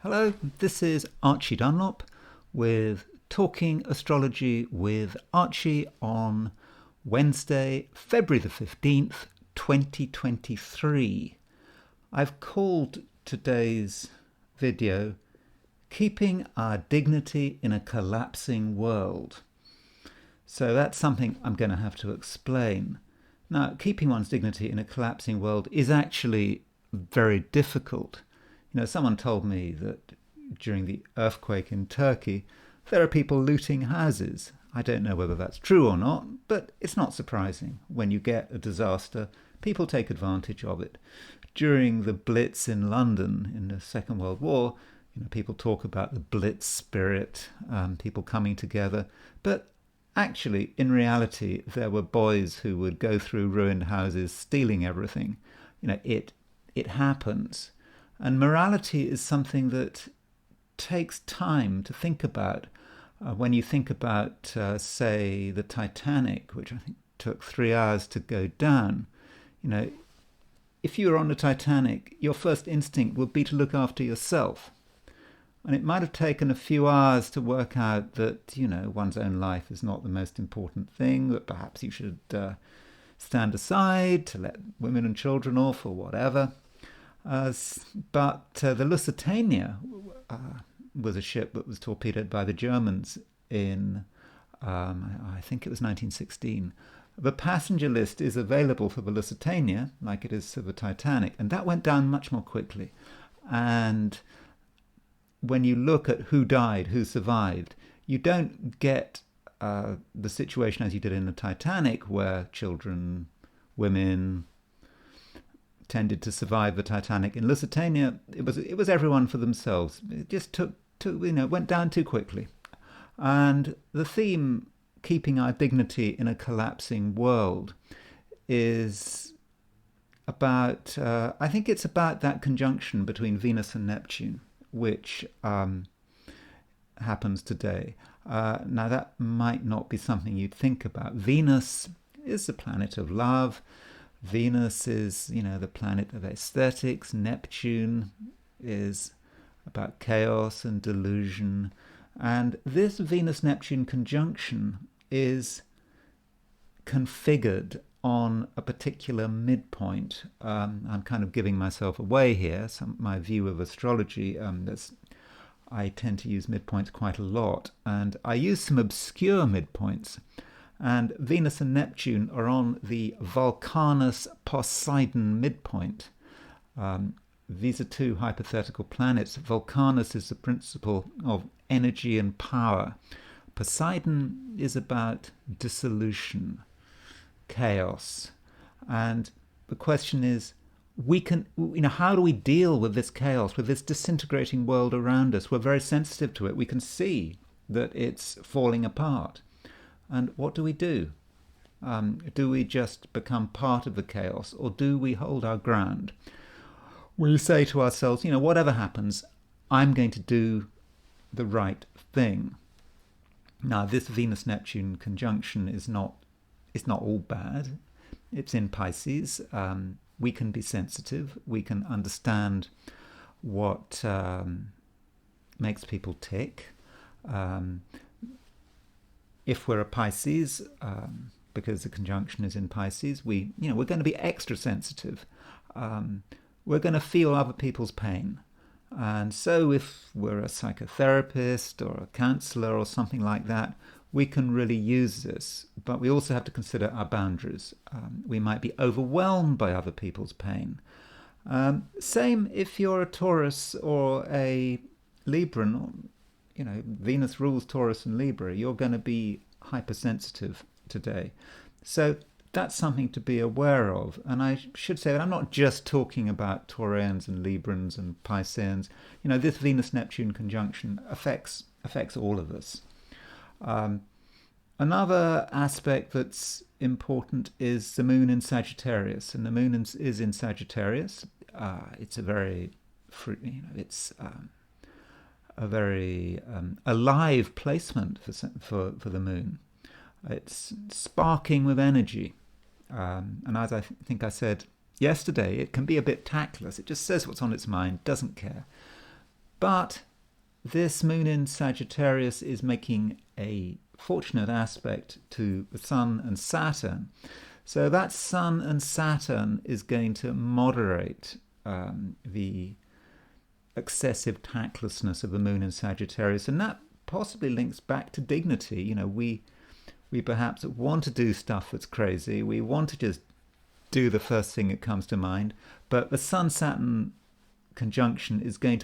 Hello, this is Archie Dunlop with Talking Astrology with Archie on Wednesday, February the 15th, 2023. I've called today's video Keeping Our Dignity in a Collapsing World. So that's something I'm going to have to explain. Now, keeping one's dignity in a collapsing world is actually very difficult. Someone told me that during the earthquake in Turkey, there are people looting houses. I don't know whether that's true or not, but it's not surprising. When you get a disaster, people take advantage of it. During the Blitz in London in the Second World War, people talk about the Blitz spirit, people coming together. But actually, in reality, there were boys who would go through ruined houses, stealing everything. It happens. And morality is something that takes time to think about. When you think about, say, the Titanic, which I think took 3 hours to go down, if you were on the Titanic, your first instinct would be to look after yourself. And it might have taken a few hours to work out that, one's own life is not the most important thing, that perhaps you should stand aside to let women and children off or whatever. But the Lusitania was a ship that was torpedoed by the Germans in, I think it was 1916. The passenger list is available for the Lusitania, like it is for the Titanic, and that went down much more quickly. And when you look at who died, who survived, you don't get the situation as you did in the Titanic, where children, women tended to survive the Titanic. In Lusitania, it was everyone for themselves. It just went down too quickly. And the theme, keeping our dignity in a collapsing world, is about, I think it's about that conjunction between Venus and Neptune, which happens today. Now, that might not be something you'd think about. Venus is the planet of love. Venus is, the planet of aesthetics. Neptune is about chaos and delusion. And this Venus-Neptune conjunction is configured on a particular midpoint. I'm kind of giving myself away here. My view of astrology, I tend to use midpoints quite a lot. And I use some obscure midpoints. And Venus and Neptune are on the Vulcanus-Poseidon midpoint. These are two hypothetical planets. Vulcanus is the principle of energy and power. Poseidon is about dissolution, chaos. And the question is, how do we deal with this chaos, with this disintegrating world around us? We're very sensitive to it. We can see that it's falling apart. And what do we do? Do we just become part of the chaos, or do we hold our ground? We say to ourselves, whatever happens, I'm going to do the right thing. Now, this Venus-Neptune conjunction is not all bad. It's in Pisces. We can be sensitive. We can understand what makes people tick. If we're a Pisces, because the conjunction is in Pisces, we're going to be extra sensitive. We're going to feel other people's pain. And so if we're a psychotherapist or a counselor or something like that, we can really use this. But we also have to consider our boundaries. We might be overwhelmed by other people's pain. Same if you're a Taurus or a Libran. Venus rules Taurus and Libra. You're going to be hypersensitive today. So that's something to be aware of. And I should say that I'm not just talking about Taurians and Librans and Pisceans. This Venus-Neptune conjunction affects all of us. Another aspect that's important is the moon in Sagittarius. And the moon is in Sagittarius. It's a very, a very alive placement for the moon. It's sparking with energy. And as I think I said yesterday, it can be a bit tactless. It just says what's on its mind, doesn't care. But this moon in Sagittarius is making a fortunate aspect to the Sun and Saturn. So that Sun and Saturn is going to moderate the excessive tactlessness of the moon in Sagittarius, and that possibly links back to dignity. We perhaps want to do stuff that's crazy. We want to just do the first thing that comes to mind, but the Sun Saturn conjunction is going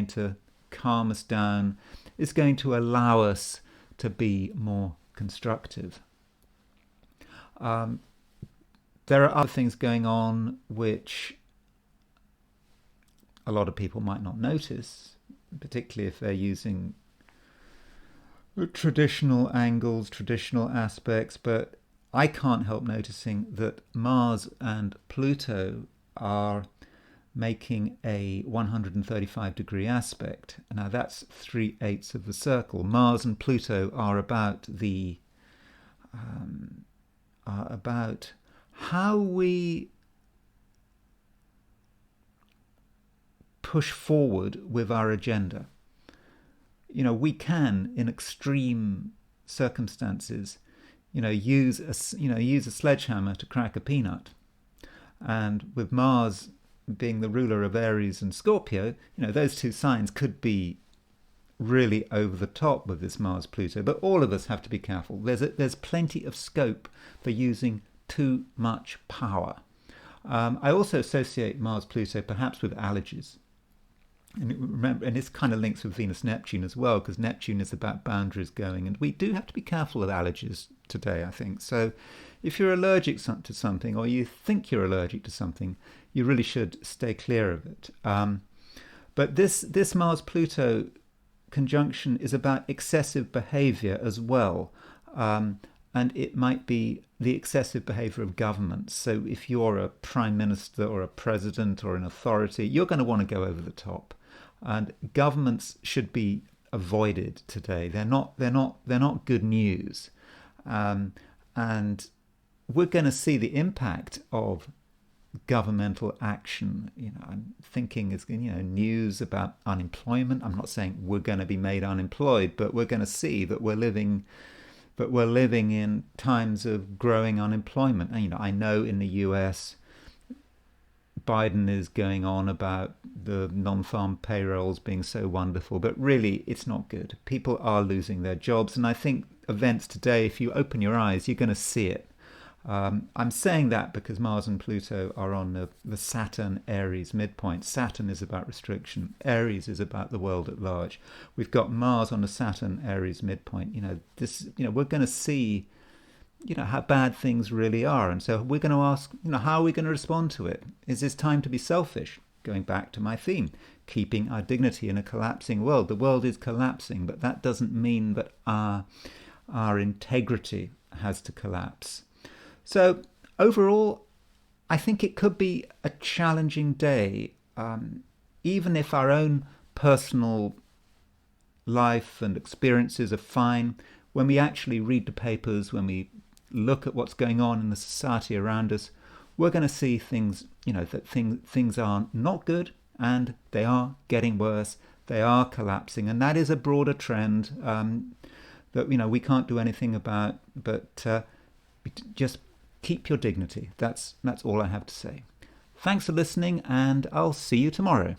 to calm us down. It's going to allow us to be more constructive. There are other things going on which a lot of people might not notice, particularly if they're using traditional angles, traditional aspects, but I can't help noticing that Mars and Pluto are making a 135-degree aspect. Now that's 3/8 of the circle. Mars and Pluto are about how we push forward with our agenda. We can, in extreme circumstances, use a sledgehammer to crack a peanut. And with Mars being the ruler of Aries and Scorpio, those two signs could be really over the top with this Mars Pluto. But all of us have to be careful. There's plenty of scope for using too much power. I also associate Mars Pluto perhaps with allergies. And this kind of links with Venus Neptune as well, because Neptune is about boundaries going, and we do have to be careful of allergies today, I think. So if you're allergic to something, or you think you're allergic to something, you really should stay clear of it. But this Mars Pluto conjunction is about excessive behavior as well, and it might be the excessive behavior of governments. So if you're a prime minister or a president or an authority, you're going to want to go over the top. And governments should be avoided today. They're not good news, and we're going to see the impact of governmental action. I'm thinking is news about unemployment. I'm not saying we're going to be made unemployed, but we're going to see that we're living in times of growing unemployment. And, I know in the US, Biden is going on about the non-farm payrolls being so wonderful, but really it's not good. People are losing their jobs, and I think events today, if you open your eyes, you're going to see it. I'm saying that because Mars and Pluto are on the Saturn-Aries midpoint. Saturn is about restriction. Aries is about the world at large. We've got Mars on the Saturn-Aries midpoint. We're going to see how bad things really are. And so we're going to ask, how are we going to respond to it? Is this time to be selfish? Going back to my theme, keeping our dignity in a collapsing world. The world is collapsing, but that doesn't mean that our integrity has to collapse. So overall, I think it could be a challenging day, even if our own personal life and experiences are fine. When we actually read the papers, when we look at what's going on in the society around us, we're going to see things, that things are not good, and they are getting worse. They are collapsing, and that is a broader trend that we can't do anything about. But just keep your dignity. That's all I have to say. Thanks for listening, and I'll see you tomorrow.